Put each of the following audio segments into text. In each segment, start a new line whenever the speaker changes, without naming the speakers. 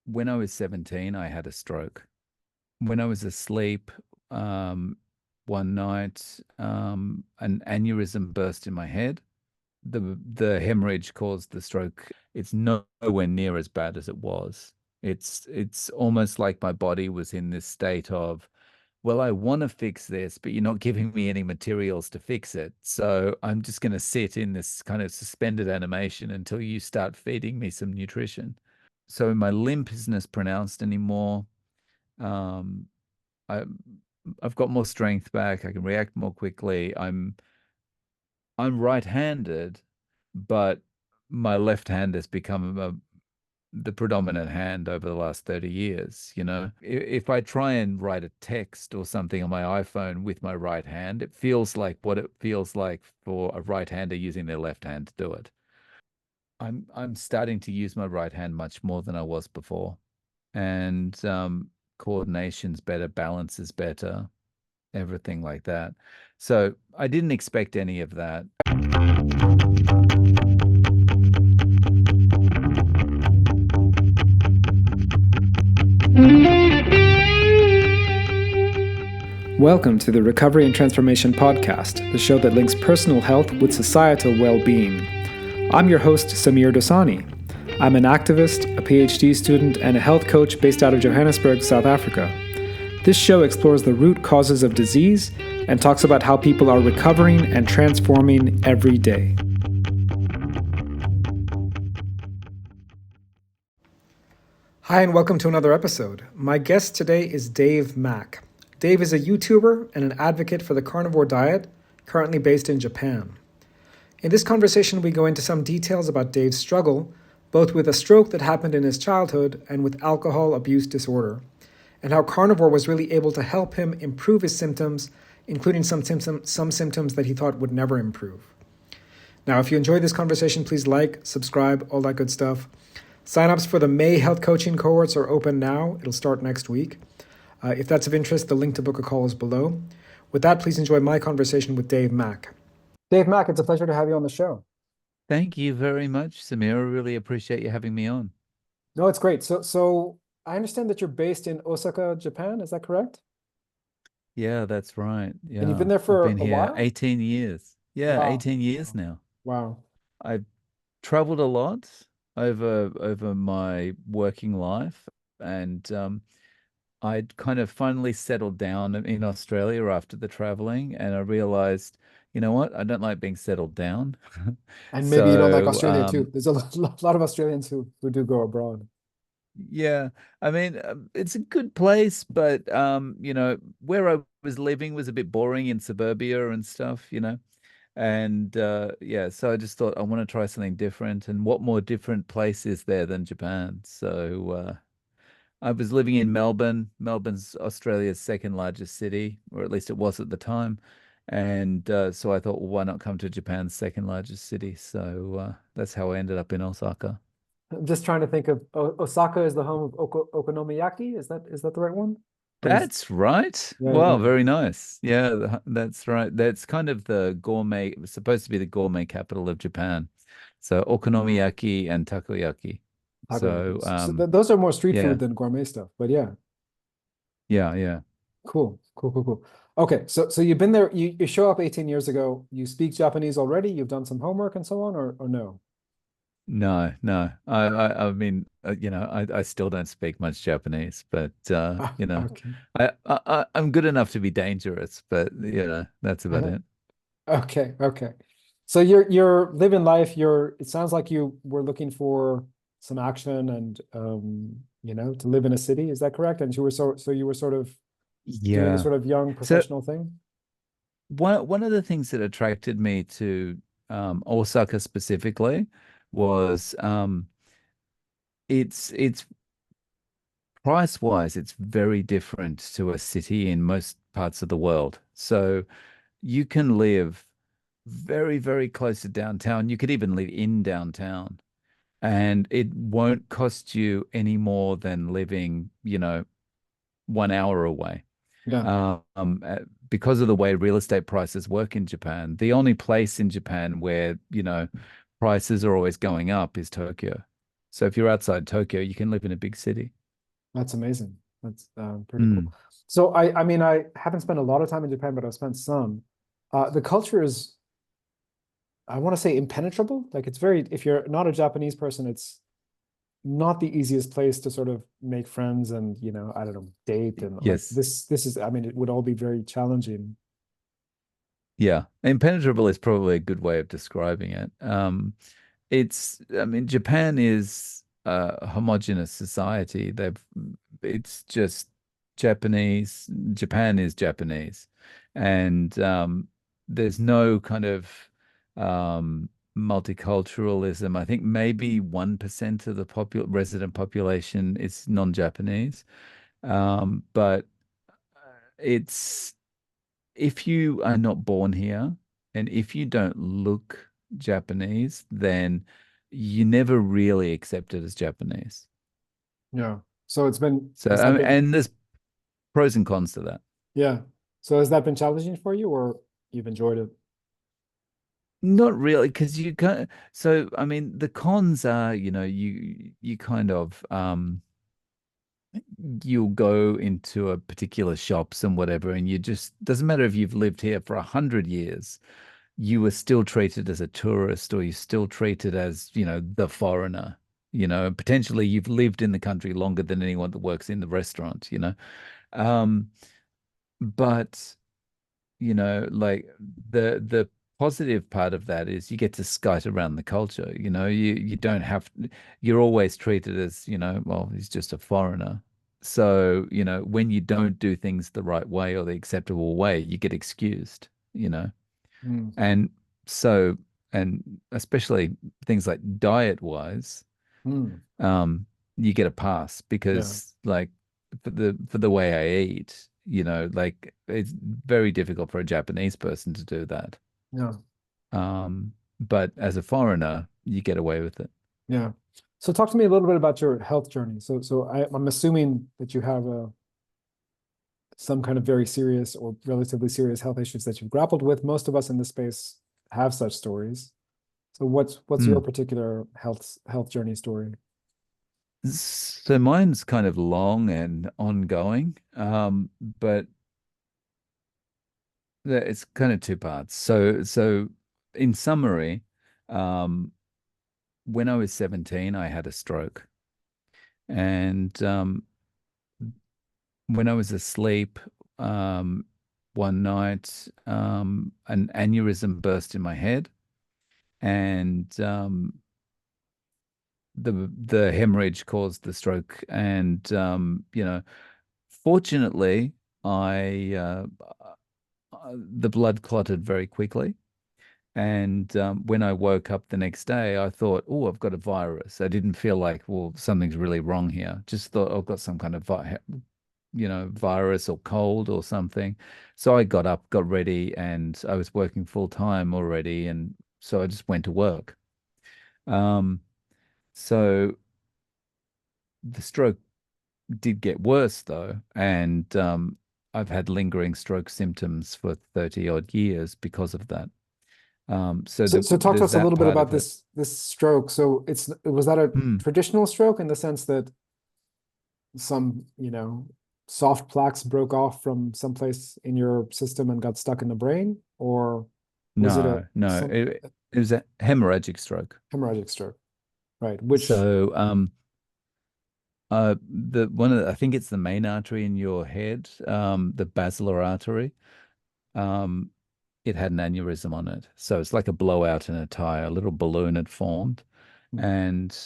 when I was 17, I had a stroke. When I was asleep, um, one night, an aneurysm burst in my head. The hemorrhage caused the stroke. It's nowhere near as bad as it was. It's almost like my body was in this state of, well, I want to fix this, but you're not giving me any materials to fix it. So I'm just going to sit in this kind of suspended animation until you start feeding me some nutrition. So my limp isn't as pronounced anymore. Um, I, I've got more strength back. I can react more quickly. I'm right-handed, but my left hand has become the predominant hand over the last 30 years. If I try and write a text or something on my iPhone with my right hand, it feels like what it feels like for a right-hander using their left hand to do it. I'm starting to use my right hand much more than I was before, and coordination's better, balance is better, everything like that. So I didn't expect any of that.
Welcome to the Recovery and Transformation Podcast, the show that links personal health with societal well-being. I'm your host, Samir Dosani. I'm an activist, a PhD student, and a health coach based out of Johannesburg, South Africa. This show explores the root causes of disease and talks about how people are recovering and transforming every day. Hi, and welcome to another episode. My guest today is Dave Mack. Dave is a YouTuber and an advocate for the carnivore diet, currently based in Japan. In this conversation, we go into some details about Dave's struggle, both with a stroke that happened in his childhood and with alcohol abuse disorder, and how carnivore was really able to help him improve his symptoms, including some symptoms that he thought would never improve. Now, if you enjoyed this conversation, please like, subscribe, all that good stuff. Sign-ups for the May health coaching cohorts are open now. It'll start next week. If that's of interest, the link to book a call is below. With that, please enjoy my conversation with Dave Mack. Dave Mack, it's a pleasure to have you on the show.
Thank you very much, Samir. I really appreciate you having me on.
No, it's great. So I understand that you're based in Osaka, Japan. Is that correct?
Yeah, that's right.
And you've been
Yeah.
there
I've
for
been
a
here
while?
18 years. Yeah,
Wow.
18 years now.
Wow.
I've traveled a lot over my working life, and I'd kind of finally settled down in Australia after the traveling, and I realized, you know what? I don't like being settled down.
And maybe you don't like
So,
Australia too. There's a lot of Australians who do go abroad.
yeah, I mean, it's a good place, but where I was living was a bit boring in suburbia and stuff. And yeah, so I just thought I want to try something different. And what more different place is there than Japan? So I was living in Melbourne. Melbourne's Australia's second largest city, or at least it was at the time. And so I thought, well, why not come to Japan's second largest city? So that's how I ended up in Osaka.
I'm just trying to think of Osaka is the home of okonomiyaki. Is that the right one? Or is
That's right.
yeah,
Wow,
yeah.
very nice. Yeah, that's right. That's kind of the gourmet, it was supposed to be the gourmet capital of Japan. So okonomiyaki and takoyaki.
Takoyaki.
So
So those are more street
yeah,
food than gourmet stuff. But yeah,
yeah, yeah.
cool, cool, cool, cool. Okay, so you've been there. You show up 18 years ago. You speak Japanese already. You've done some homework and so on, or no?
No, no. I mean, I still don't speak much Japanese, but
Ah, okay.
I'm good enough to be dangerous, but that's about it.
Okay, okay. So you're living life. It sounds like you were looking for some action and to live in a city. Is that correct? And you were sort of doing this
Yeah.
sort of young
So
professional thing?
one of the things that attracted me to Osaka specifically was it's price wise, it's very different to a city in most parts of the world. So you can live very, very close to downtown. You could even live in downtown, and it won't cost you any more than living, 1 hour away.
Yeah.
Because of the way real estate prices work in Japan, the only place in Japan where, prices are always going up is Tokyo. So if you're outside Tokyo, you can live in a big city.
That's amazing. That's pretty cool.
Mm.
So I mean, I haven't spent a lot of time in Japan, but I've spent some. The culture is, I want to say, impenetrable. Like it's very, if you're not a Japanese person, it's not the easiest place to sort of make friends and, I don't know, date and like
Yes.
this is, I mean, it would all be very challenging.
Yeah. Impenetrable is probably a good way of describing it. I mean, Japan is a homogenous society. It's just Japanese. Japan is Japanese, and there's no kind of multiculturalism. I think maybe 1% of the resident population is non-Japanese, but it's if you are not born here and if you don't look Japanese, then you never really accepted as Japanese.
Yeah. So
So,
has that been,
and there's pros and cons to that.
yeah. So has that been challenging for you or you've enjoyed it?
Not really, because you can't. So, I mean, the cons are, you kind of you'll go into a particular shops and whatever, and you just doesn't matter if you've lived here for 100 years, you were still treated as a tourist or you're still treated as, the foreigner. Potentially you've lived in the country longer than anyone that works in the restaurant. Um, but, like the positive part of that is you get to skite around the culture. You don't have you're always treated as, well, he's just a foreigner. So, when you don't do things the right way or the acceptable way, you get excused.
Mm,
And so, and especially things like diet wise,
mm,
um, you get a pass
yeah.
because like for the way I eat, like it's very difficult for a Japanese person to do that.
Yeah.
But as a foreigner, you get away with it.
Yeah. So talk to me a little bit about your health journey. I'm assuming that you have some kind of very serious or relatively serious health issues that you've grappled with. Most of us in this space have such stories. So what's your
Mm.
particular health journey story?
So mine's kind of long and ongoing, but it's kind of two parts. So in summary, um, when I was 17, I had a stroke. And when I was asleep, one night, an aneurysm burst in my head, and the hemorrhage caused the stroke. And fortunately, I the blood clotted very quickly. And when I woke up the next day, I thought, oh, I've got a virus. I didn't feel like, well, something's really wrong here. Just thought I've got some kind of virus or cold or something. So I got up, got ready, and I was working full time already. And so I just went to work. Um, so the stroke did get worse though. And I've had lingering stroke symptoms for 30 odd years because of that. So
So talk to
there's
us a
that
little bit
part
about
of it.
this stroke. So was that a
Hmm.
traditional stroke in the sense that some, soft plaques broke off from someplace in your system and got stuck in the brain, or was it a
No, no,
some
it was a hemorrhagic stroke.
hemorrhagic stroke? Right. Which,
So, I think it's the main artery in your head, the basilar artery. Um, it had an aneurysm on it, so it's like a blowout in a tire. A little balloon had formed, and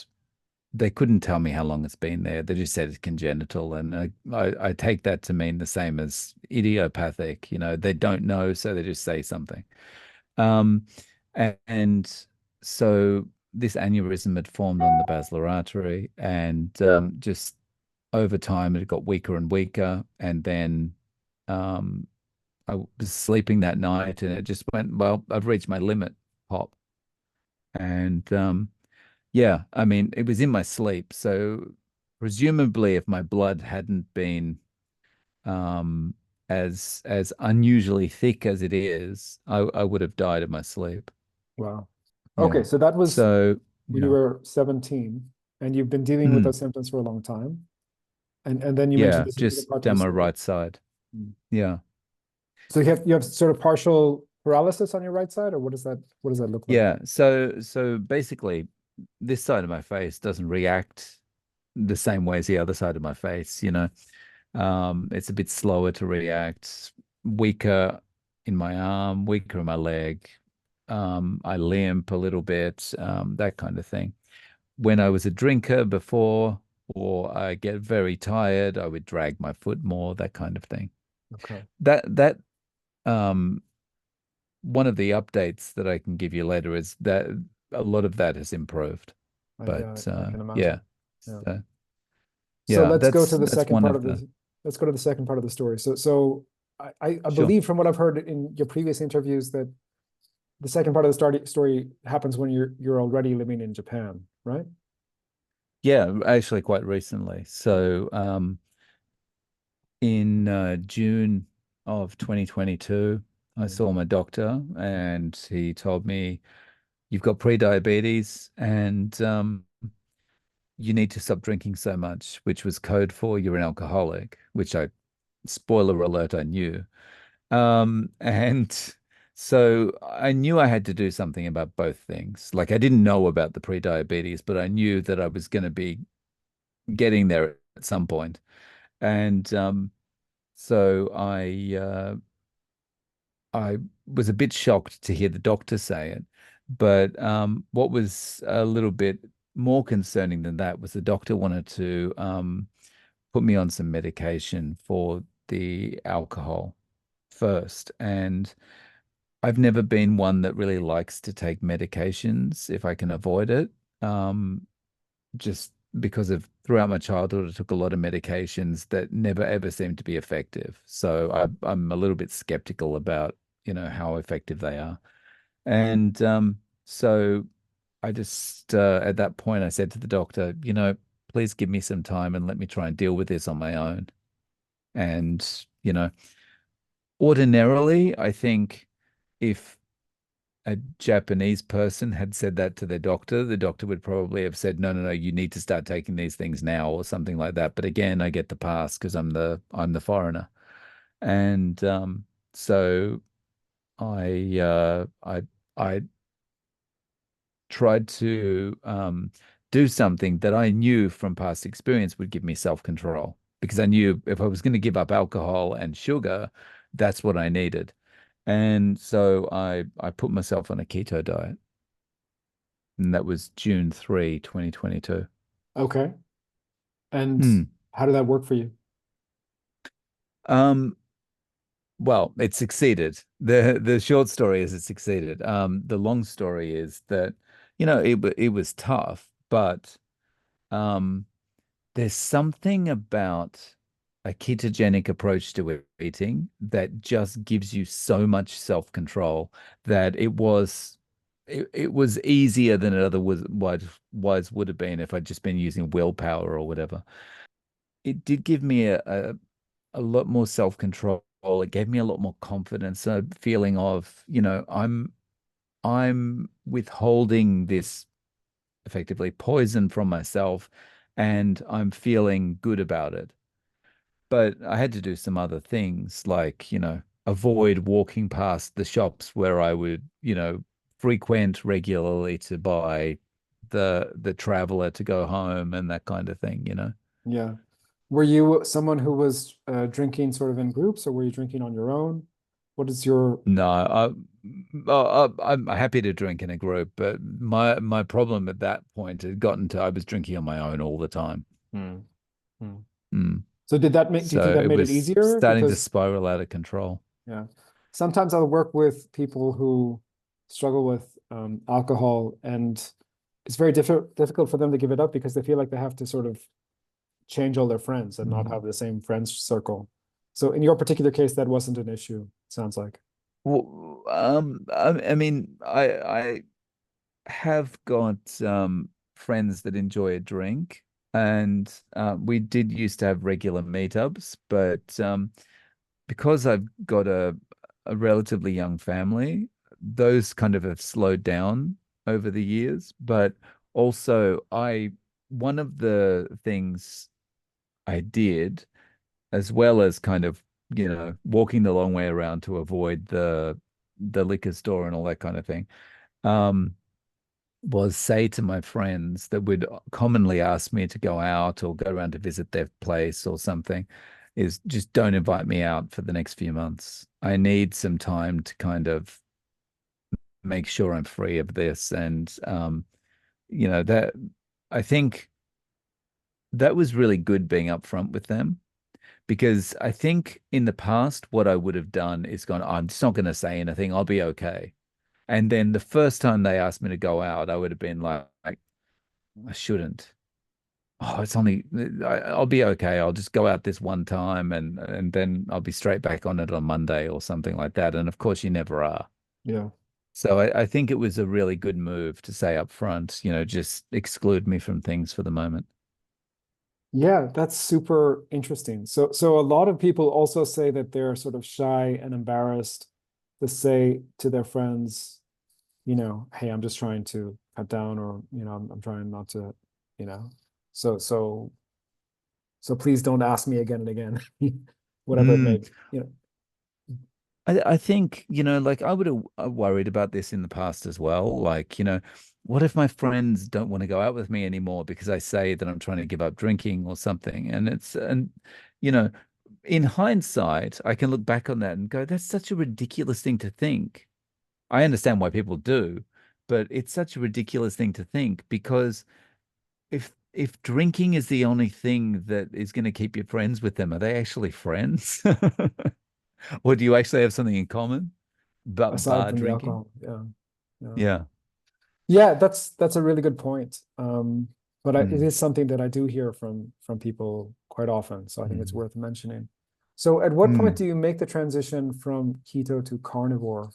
they couldn't tell me how long it's been there. They just said it's congenital, and I take that to mean the same as idiopathic. They don't know, so they just say something. Um, and so this aneurysm had formed on the basilar artery, and just over time it got weaker and weaker. And then um, I was sleeping that night, and it just went, well, I've reached my limit, pop. And yeah, I mean, it was in my sleep, so presumably, if my blood hadn't been um, as unusually thick as it is, I would have died in my sleep.
wow. Okay,
Yeah.
so that was
So,
when you
yeah.
were 17. and you've been dealing with
Mm.
those symptoms for a long time. And then you mentioned
Yeah,
this is the
just
part of the
down my
story.
right side.
Mm.
Yeah.
So you have sort of partial paralysis on your right side, or what does that look like?
Yeah. So basically this side of my face doesn't react the same way as the other side of my face, you know. It's a bit slower to react, weaker in my arm, weaker in my leg. I limp a little bit, that kind of thing. When I was a drinker before, or I get very tired, I would drag my foot more, that kind of thing.
Okay.
That um one of the updates that I can give you later is that a lot of that has improved.
Yeah,
But
I can
yeah.
imagine. Yeah.
So
So
yeah,
let's go to the
that's
second
one
part
of
of
the
the let's go to the second part of the story. So I
sure.
believe from what I've heard in your previous interviews that the second part of the story happens when you're already living in Japan, right?
Yeah, actually quite recently. So in June of 2022, I
Mm.
saw my doctor and he told me you've got pre-diabetes and you need to stop drinking so much, which was code for you're an alcoholic, which spoiler alert, I knew. And so I knew I had to do something about both things. Like I didn't know about the pre-diabetes, but I knew that I was going to be getting there at some point. And so I was a bit shocked to hear the doctor say it. But what was a little bit more concerning than that was the doctor wanted to put me on some medication for the alcohol first. And I've never been one that really likes to take medications if I can avoid it. Just because of throughout my childhood, I took a lot of medications that never ever seemed to be effective. So I'm a little bit skeptical about, how effective they are. And so I just at that point I said to the doctor, please give me some time and let me try and deal with this on my own. And, ordinarily, I think if a Japanese person had said that to the doctor would probably have said, no, no, no, you need to start taking these things now or something like that. But again, I get the pass because I'm the foreigner. And so I tried to do something that I knew from past experience would give me self-control because I knew if I was going to give up alcohol and sugar, that's what I needed. And so I put myself on a keto diet, and that was June 3, 2022.
Okay. And
Hmm.
how did that work for you?
Um, well, it succeeded. The short story is it succeeded. The long story is that, it was tough, but um there's something about a ketogenic approach to eating that just gives you so much self-control that it was easier than it otherwise would have been if I'd just been using willpower or whatever. It did give me a lot more self-control. It gave me a lot more confidence, a feeling of, I'm withholding this effectively poison from myself and I'm feeling good about it. But I had to do some other things like, avoid walking past the shops where I would, frequent regularly to buy the traveler to go home and that kind of thing.
Yeah. Were you someone who was drinking sort of in groups, or were you drinking on your own? What is your
No, I'm happy to drink in a group, but my problem at that point had gotten to I was drinking on my own all the time.
Hmm. Hmm.
Mm.
So do you think
So
that
it
made it
was
easier?
starting to
Because
spiral out of control.
yeah, sometimes I'll work with people who struggle with alcohol, and it's very difficult for them to give it up because they feel like they have to sort of change all their friends and not
Mm.
have the same friends circle. So in your particular case, that wasn't an issue, sounds like.
Well, I mean, I have got friends that enjoy a drink, and we did used to have regular meetups, but because I've got a relatively young family, those kind of have slowed down over the years. But also, I one of the things I did, as well as kind of, walking the long way around to avoid the liquor store and all that kind of thing, um, was say to my friends that would commonly ask me to go out or go around to visit their place or something, is just don't invite me out for the next few months. I need some time to kind of make sure I'm free of this. And that I think that was really good being upfront with them, because I think in the past what I would have done is gone, "Oh, I'm just not going to say anything. I'll be okay." And then the first time they asked me to go out, I would have been like, I shouldn't. Oh, it's only I'll be okay. I'll just go out this one time, and then I'll be straight back on it on Monday or something like that. And of course, you never are.
Yeah.
So I think it was a really good move to say up front, just exclude me from things for the moment.
Yeah, that's super interesting. So a lot of people also say that they're sort of shy and embarrassed to say to their friends, hey, I'm just trying to cut down, or, I'm trying not to, you know. So so so please don't ask me again and again, whatever it
Mm.
may.
I think, like I would have worried about this in the past as well. Like, what if my friends don't want to go out with me anymore because I say that I'm trying to give up drinking or something? And you know, in hindsight, I can look back on that and go, that's such a ridiculous thing to think. I understand why people do, but it's such a ridiculous thing to think, because if drinking is the only thing that is going to keep you friends with them, are they actually friends? Or do you actually have something in common but
Aside
bar
from the
drinking?
alcohol. Yeah. Yeah.
Yeah.
Yeah, that's a really good point. But it
Mm,
is something that I do hear from people quite often, so I think it's
mm,
worth mentioning. So at what point
mm.
do you make the transition from keto to carnivore?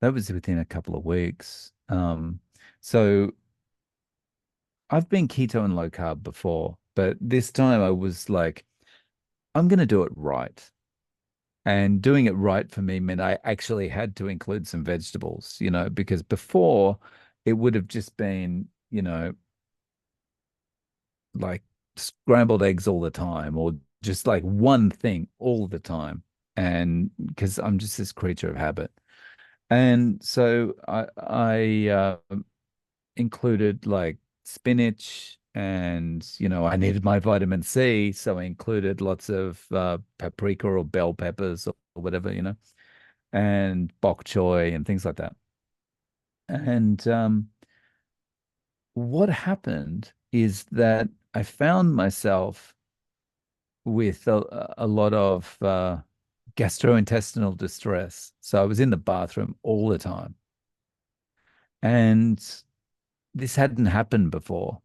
That was within a couple of weeks. So I've been keto and low carb before, but this time I was like, I'm going to do it right. And doing it right for me meant I actually had to include some vegetables, because before it would have just been, like scrambled eggs all the time, or just like one thing all the time. And because I'm just this creature of habit. And so I included like spinach, and I needed my vitamin C, so I included lots of paprika or bell peppers or whatever, and bok choy and things like that. And what happened is that I found myself with a lot of gastrointestinal distress. So I was in the bathroom all the time. And this hadn't happened before.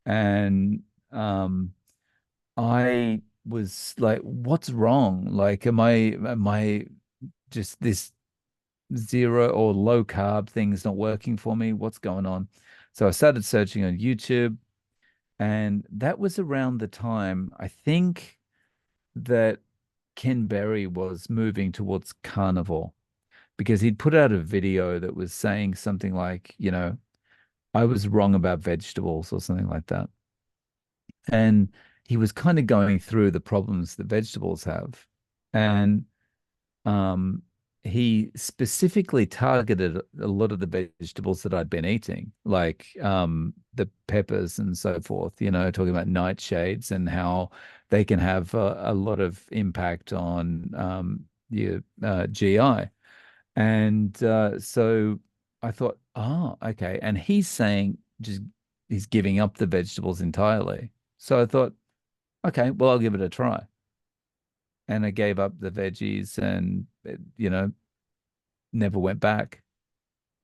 And I was like, what's wrong? Like, am I just this zero or low carb thing's not working for me? What's going on? So I started searching on YouTube, and that was around the time I think that Ken Berry was moving towards carnivore, because he'd put out a video that was saying something like, I was wrong about vegetables or something like that. And he was kind of going through the problems that vegetables have. And um, he specifically targeted a lot of the vegetables that I'd been eating, like the peppers and so forth, talking about nightshades and how they can have a lot of impact on your GI. And so I thought, oh, okay. And he's saying just he's giving up the vegetables entirely. So I thought, okay, well, I'll give it a try. And I gave up the veggies, and, never went back.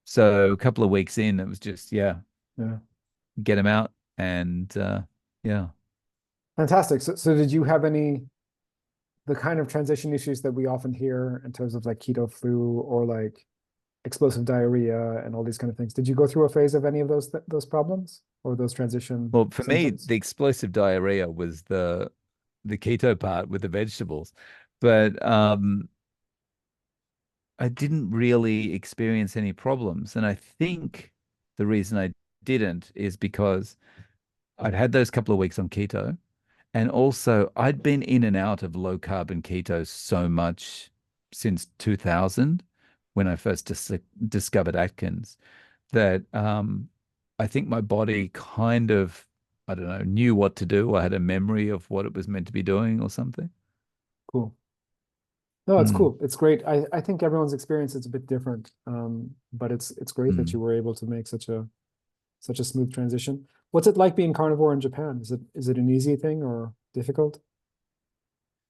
So a couple of weeks in, it was just, yeah,
Yeah.
get him out. And yeah.
Fantastic. So did you have the kind of transition issues that we often hear in terms of like keto flu or like explosive diarrhea and all these kind of things? Did you go through a phase of any of those problems or those transition
Well, for me,
symptoms?
the explosive diarrhea was the keto part with the vegetables. But I didn't really experience any problems. And I think the reason I didn't is because I'd had those couple of weeks on keto. And also, I'd been in and out of low carb and keto so much since 2000 when I first discovered Atkins that I think my body kind of, I don't know, knew what to do. I had a memory of what it was meant to be doing or something.
Cool. No, it's
Mm,
cool. It's great. I think everyone's experience is a bit different. But it's great that
mm.
you were able to make such a smooth transition. What's it like being carnivore in Japan? Is it an easy thing or difficult?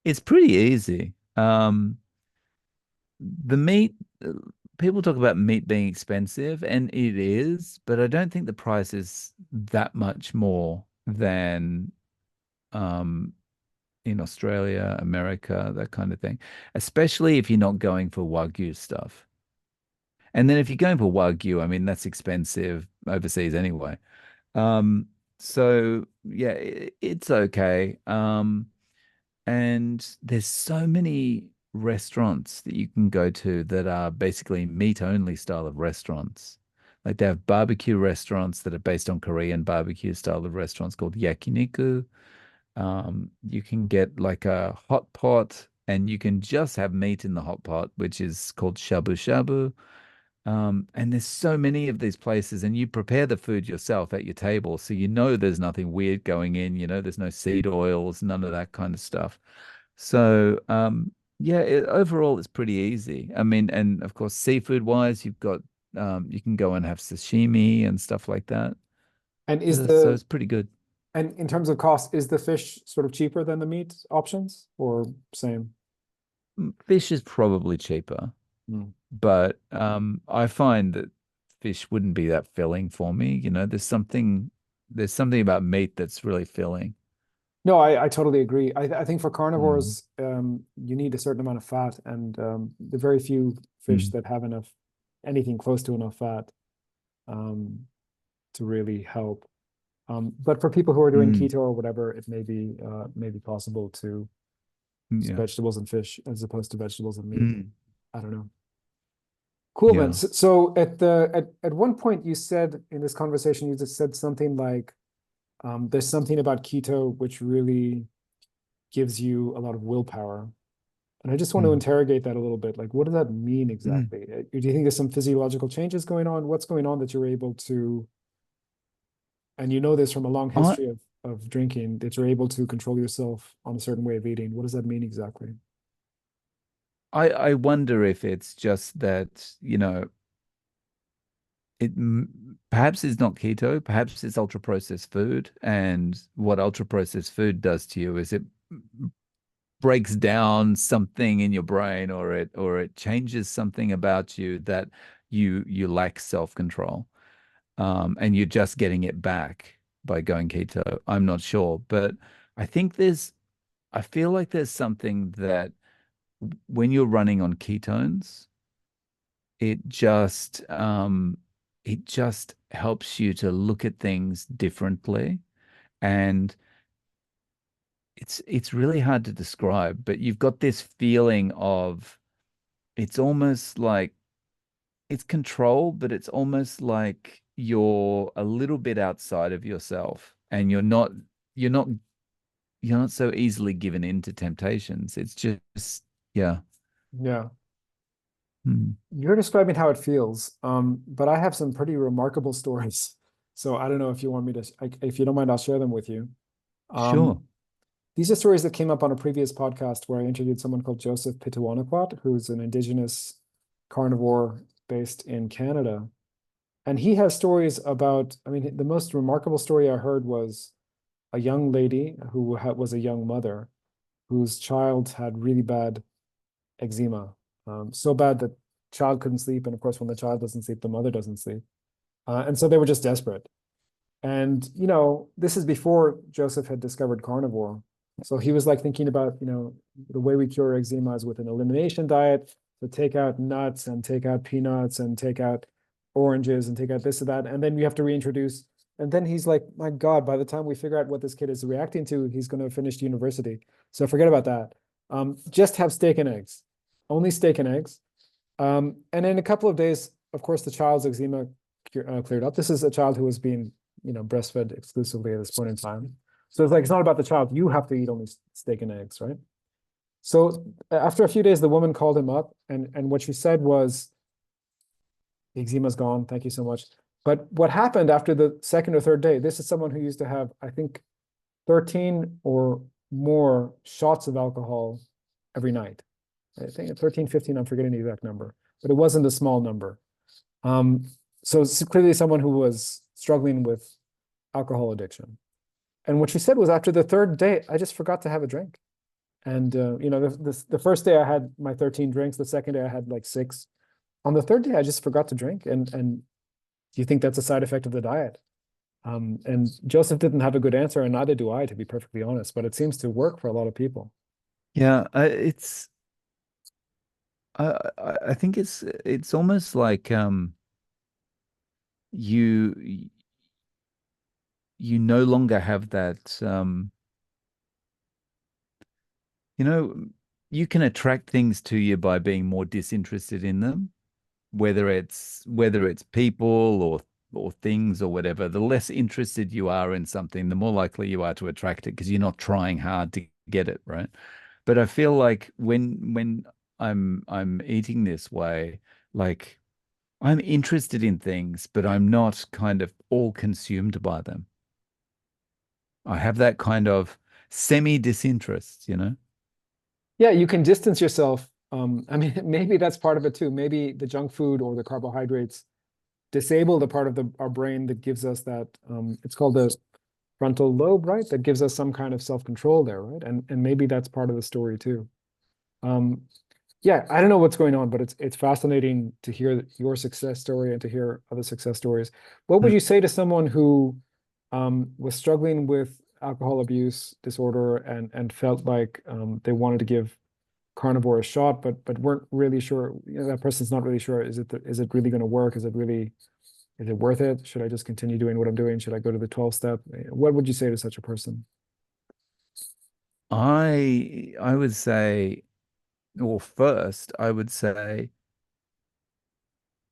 It's pretty easy. The meat, people talk about meat being expensive, and it is, but I don't think the price is that much more than um, in Australia, America, that kind of thing, especially if you're not going for Wagyu stuff. And then if you're going for Wagyu, I mean, that's expensive overseas anyway. Um, so yeah, it's okay. And there's so many restaurants that you can go to that are basically meat only style of restaurants. Like they have barbecue restaurants that are based on Korean barbecue style of restaurants called yakiniku. You can get like a hot pot and you can just have meat in the hot pot, which is called shabu shabu. And there's so many of these places, and you prepare the food yourself at your table. So you know there's nothing weird going in, there's no seed oils, none of that kind of stuff. So yeah, overall it's pretty easy. I mean, and of course, seafood wise, you've got you can go and have sashimi and stuff like that.
And
So it's pretty good.
in terms of cost, is the fish sort of cheaper than the meat options or same?
Fish is probably cheaper,
Mm.
but I find that fish wouldn't be that filling for me. There's something about meat that's really filling.
No, I totally agree. I think for
Mm,
carnivores, you need a certain amount of fat, and the very few fish
mm,
that have enough, anything close to enough fat, um, to really help. But for people who are doing
mm,
keto or whatever, it may be possible to use
yeah.
vegetables and fish as opposed to vegetables and meat.
Mm,
I don't know. Cool, man.
yeah.
So at one point you said in this conversation, you just said something like, there's something about keto which really gives you a lot of willpower. And I just want to
Mm,
interrogate that a little bit. Like, what does that mean
mm.
exactly? Do you think there's some physiological changes going on? What's going on that you're able to, and you know this from a long
I
history of drinking, that you're able to control yourself on a certain way of eating? What does that mean exactly?
I wonder if it's just that, perhaps it's not keto, perhaps it's ultra processed food. And what ultra processed food does to you is it breaks down something in your brain, or it changes something about you that you lack self-control. And you're just getting it back by going keto. I'm not sure, but I think I feel like there's something that when you're running on ketones, it just it just helps you to look at things differently. And it's really hard to describe, but you've got this feeling of it's almost like it's control, but it's almost like you're a little bit outside of yourself and you're not you're not so easily given in to temptations. It's just yeah.
Yeah.
Hmm.
You're describing how it feels, but I have some pretty remarkable stories. So I don't know if you want me to, if you don't mind, I'll share them with you.
Sure.
Um, these are stories that came up on a previous podcast where I interviewed someone called Joseph Pitawanakwat, who's an indigenous carnivore based in Canada. And he has stories about, I mean, the most remarkable story I heard was a young lady who was a young mother whose child had really bad eczema, so bad that child couldn't sleep. And of course, when the child doesn't sleep, the mother doesn't sleep. And so they were just desperate. And, this is before Joseph had discovered carnivore. So he was like thinking about, the way we cure eczema is with an elimination diet. So take out nuts and take out peanuts and take out oranges and take out this and that. And then you have to reintroduce. And then he's like, my God, by the time we figure out what this kid is reacting to, he's going to finish university. So forget about that. Just have steak and eggs, only steak and eggs. And in a couple of days, of course, the child's eczema cleared up. This is a child who was being, breastfed exclusively at this point in time. So it's like, it's not about the child. You have to eat only steak and eggs, right? So after a few days, the woman called him up, and what she said was, the eczema's gone. Thank you so much. But what happened after the second or third day, this is someone who used to have, I think, 13 or more shots of alcohol every night. I think 13, 15, I'm forgetting the exact number, but it wasn't a small number. So it's clearly someone who was struggling with alcohol addiction. And what she said was, after the third day, I just forgot to have a drink. And the first day I had my 13 drinks. The second day I had like 6. On the third day, I just forgot to drink. And do you think that's a side effect of the diet? And Joseph didn't have a good answer, and neither do I, to be perfectly honest. But it seems to work for a lot of people.
Yeah, I think it's almost like you you no longer have that you know, you can attract things to you by being more disinterested in them, whether it's people or things or whatever. The less interested you are in something, the more likely you are to attract it because you're not trying hard to get it, right? But I feel like when I'm eating this way, like I'm interested in things, but I'm not kind of all consumed by them. I have that kind of semi-disinterest, you know?
Yeah, you can distance yourself. I mean, maybe that's part of it too. Maybe the junk food or the carbohydrates disable the part of our brain that gives us that. It's called the frontal lobe, right? That gives us some kind of self-control there, right? And maybe that's part of the story too. Um, yeah, I don't know what's going on, but it's fascinating to hear your success story and to hear other success stories. What would
Mm.
you say to someone who was struggling with alcohol abuse disorder and felt like they wanted to give carnivore a shot, but weren't really sure? That person's not really sure. Is it really going to work? Is it worth it? Should I just continue doing what I'm doing? Should I go to the 12 step? What would you say to such a person?
I would say, well, first, I would say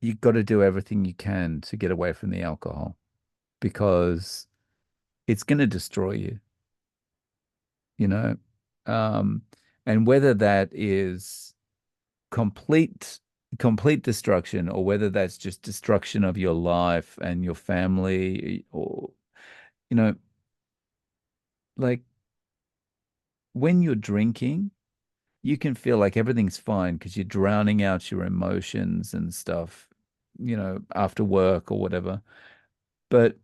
you've got to do everything you can to get away from the alcohol because it's going to destroy you, you know? Um, and whether that is complete complete destruction or whether that's just destruction of your life and your family or, you know, like when you're drinking, you can feel like everything's fine because you're drowning out your emotions and stuff, after work or whatever. But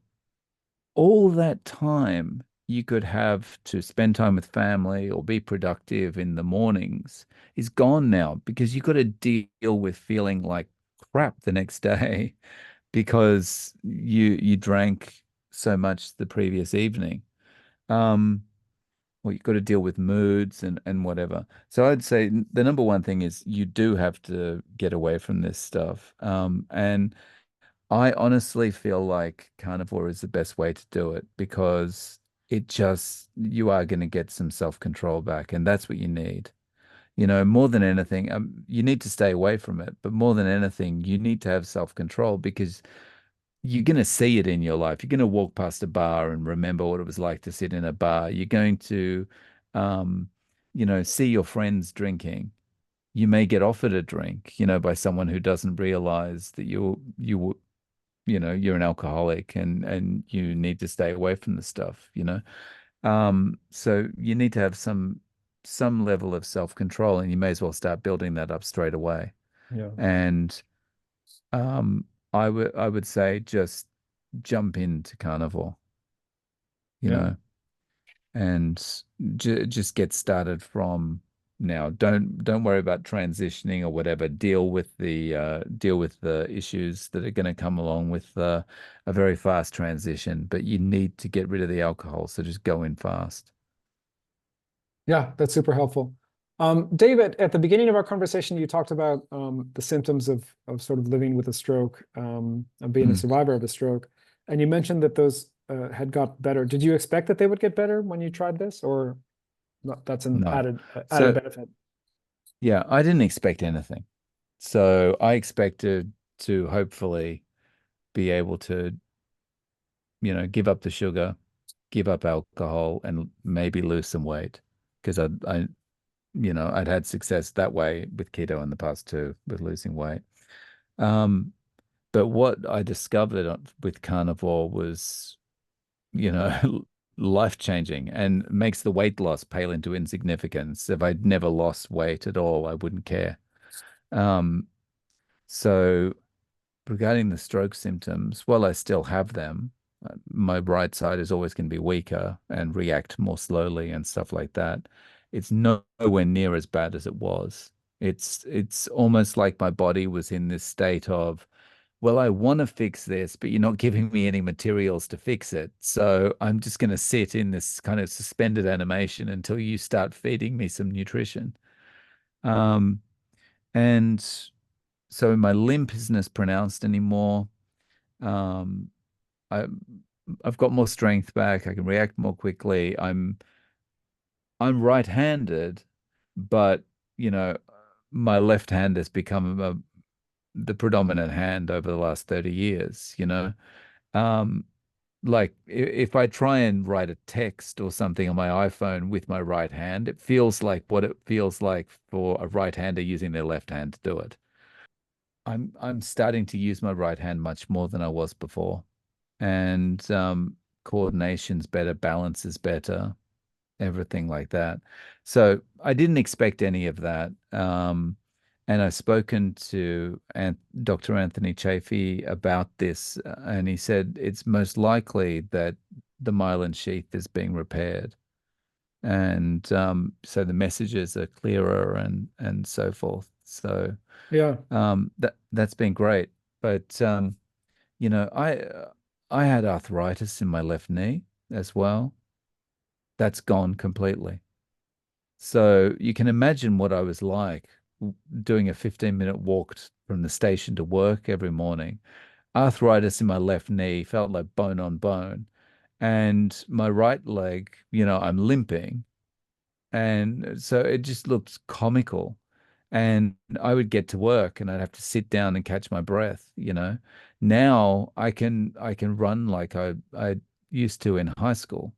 all that time you could have to spend time with family or be productive in the mornings is gone now because you got to deal with feeling like crap the next day because you drank so much the previous evening. Um, well, you've got to deal with moods and whatever. So I'd say the number one thing is you do have to get away from this stuff. And I honestly feel like carnivore is the best way to do it because you are going to get some self-control back, and that's what you need. More than anything, you need to stay away from it, but more than anything, you need to have self-control because you're going to see it in your life. You're going to walk past a bar and remember what it was like to sit in a bar. You're going to, um, see your friends drinking. You may get offered a drink, by someone who doesn't realize that you're an alcoholic and you need to stay away from the stuff, So you need to have some level of self-control, and you may as well start building that up straight away.
Yeah,
And um, I would say just jump into carnivore, you
yeah.
know, and just get started from now. Don't worry about transitioning or whatever. Deal with the issues that are going to come along with a very fast transition. But you need to get rid of the alcohol, so just go in fast.
Yeah, that's super helpful. David, at the beginning of our conversation, you talked about the symptoms of sort of living with a stroke, of being a
Mm,
survivor of a stroke, and you mentioned that those had got better. Did you expect that they would get better when you tried this, or that's an
no.
added
So
benefit?
yeah, I didn't expect anything. So I expected to hopefully be able to, give up the sugar, give up alcohol, and maybe lose some weight. Because I'd had success that way with keto in the past too, with losing weight. Um, but what I discovered with carnivore was, life changing and makes the weight loss pale into insignificance. If I'd never lost weight at all, I wouldn't care. Um, so regarding the stroke symptoms, while I still have them, my right side is always going to be weaker and react more slowly and stuff like that. It's nowhere near as bad as it was. It's almost like my body was in this state of, well, I want to fix this, but you're not giving me any materials to fix it. So I'm just going to sit in this kind of suspended animation until you start feeding me some nutrition. Um, and so my limp isn't as pronounced anymore. Um, I, I've got more strength back. I can react more quickly. I'm right-handed, but my left hand has become the predominant hand over the last 30 years, Um, like if I try and write a text or something on my iPhone with my right hand, it feels like what it feels like for a right-hander using their left hand to do it. I'm starting to use my right hand much more than I was before. And coordination's better, balance is better, everything like that. So I didn't expect any of that. And I've spoken to Dr. Anthony Chafee about this, and he said it's most likely that the myelin sheath is being repaired. And so the messages are clearer and so forth. So
Yeah.
that's been great. But you know, I had arthritis in my left knee as well. That's gone completely. So you can imagine what I was like doing a 15-minute walk from the station to work every morning. Arthritis in my left knee felt like bone on bone. And my right leg, I'm limping. And so it just looks comical. And I would get to work and I'd have to sit down and catch my breath. Now I can run like I used to in high school,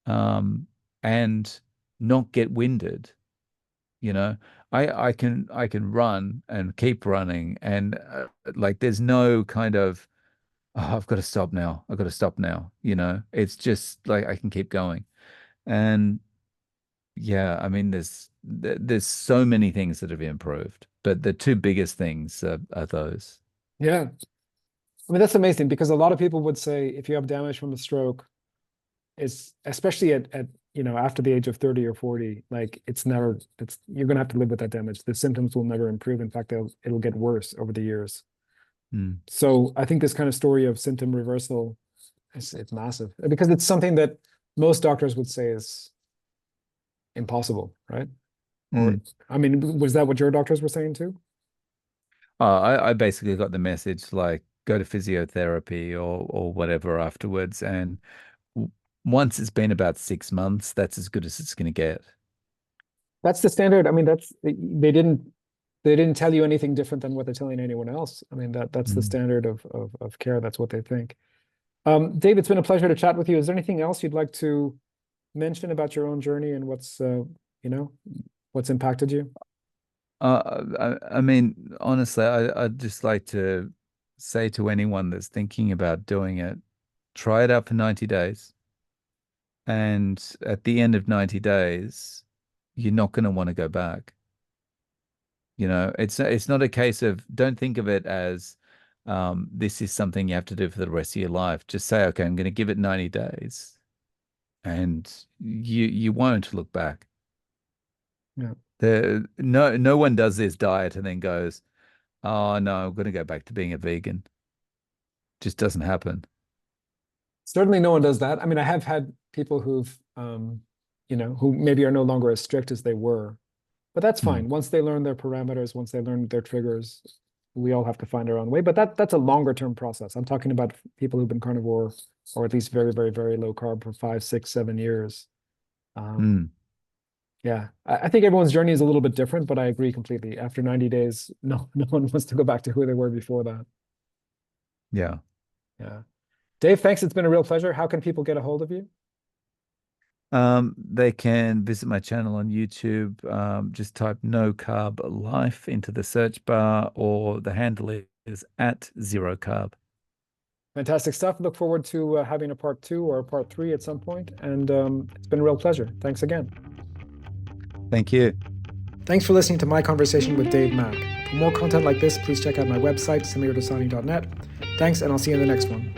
and not get winded. You know, I can run and keep running, and like there's no kind of, oh, I've got to stop now. I've got to stop now. It's just like I can keep going. And yeah, I mean, there's so many things that have improved, but the two biggest things are those.
Yeah. I mean, that's amazing because a lot of people would say if you have damage from a stroke, it's especially at after the age of 30 or 40, like it's you're gonna have to live with that damage. The symptoms will never improve. In fact, it'll get worse over the years.
Mm,
So I think this kind of story of symptom reversal it's massive because it's something that most doctors would say is impossible, right? Or
mm.
I mean, was that what your doctors were saying too?
I basically got the message like go to physiotherapy or whatever afterwards, and w- once it's been about 6 months, that's as good as it's going to get.
That's the standard. I mean, they didn't tell you anything different than what they're telling anyone else. I mean, that's the
Mm.
standard of care. That's what they think. Dave, it's been a pleasure to chat with you. Is there anything else you'd like to mention about your own journey and you know, what's impacted you?
I mean, honestly, I'd just like to say to anyone that's thinking about doing it, try it out for 90 days. And at the end of 90 days, you're not going to want to go back. It's not a case of, don't think of it as this is something you have to do for the rest of your life. Just say, okay, I'm going to give it 90 days, and you won't look back.
Yeah.
No one does this diet and then goes, oh no, I'm going to go back to being a vegan. Just doesn't happen.
Certainly no one does that. I mean, I have had people who maybe are no longer as strict as they were, but that's
Mm,
fine. Once they learn their parameters, once they learn their triggers, we all have to find our own way. But that's a longer term process. I'm talking about people who've been carnivore or at least very, very, very low carb for 5, 6, 7 years. Um,
mm.
yeah, I think everyone's journey is a little bit different, but I agree completely. After 90 days, no, no one wants to go back to who they were before that.
Yeah.
Yeah. Dave, thanks. It's been a real pleasure. How can people get a hold of you?
They can visit my channel on YouTube. Just type No Carb Life into the search bar, or the handle is at Zero Carb.
Fantastic stuff. Look forward to having a part 2 or a part 3 at some point. And it's been a real pleasure. Thanks again.
Thank you.
Thanks for listening to my conversation with Dave Mack. For more content like this, please check out my website, samirdosani.net. Thanks, and I'll see you in the next one.